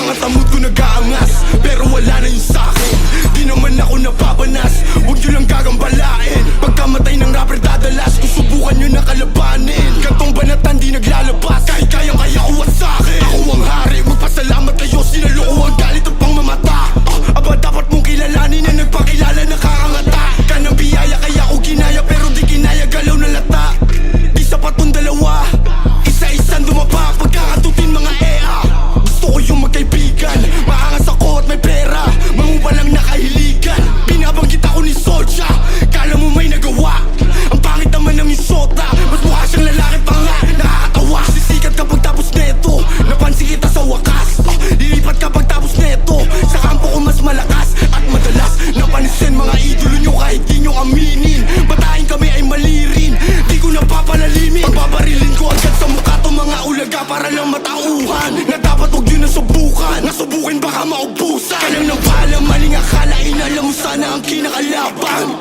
Mga tamod ko nag-aangas, pero wala na yung sakin. Di naman ako napapanas, huwag nyo lang gagambalain. Pagkamatay ng rapper dadalas, kung subukan nyo na kalabanin. Gantong banatan di naglalabas, kahit kayang kaya ko at sakin. Ako ang hari, magpasalamat kayo, sinaloko ang galit at pangmamata. Aba dapat mong kilalanin na nagpakilala nakakangata. Kanang biyaya kaya ko ginaya, pero di kinaya galaw na lata. Di sapat tong dalawa, isa-isang dumapa. Pagkakatutin mga EA, gusto ko yung magkaibigan. Maangas ako at may pera, mangubalang nakahiligan. Binabanggit ako ni Soldier, kala mo may nagawa. Ang pangit naman ng isota, mas mukha siyang lalaki pa nga, nakakatawa. Sisikat kapag tapos neto, napansin kita sa wakas. Lilipat kapag tapos neto, sa kampo ko mas malakas. At madalas, napansin mga idolo nyo kahit di nyo aminin. Batahin kami ay mali rin, di ko napapalalimin. Pagbabarilin ko agad sa mukha to mga ulaga para lang matauhan. Na dapat huwag nyo nasubukan, nasubukin baka maubusan. Ka lang ng paalam, maling akala, inalam mo sana ang kinakalaban.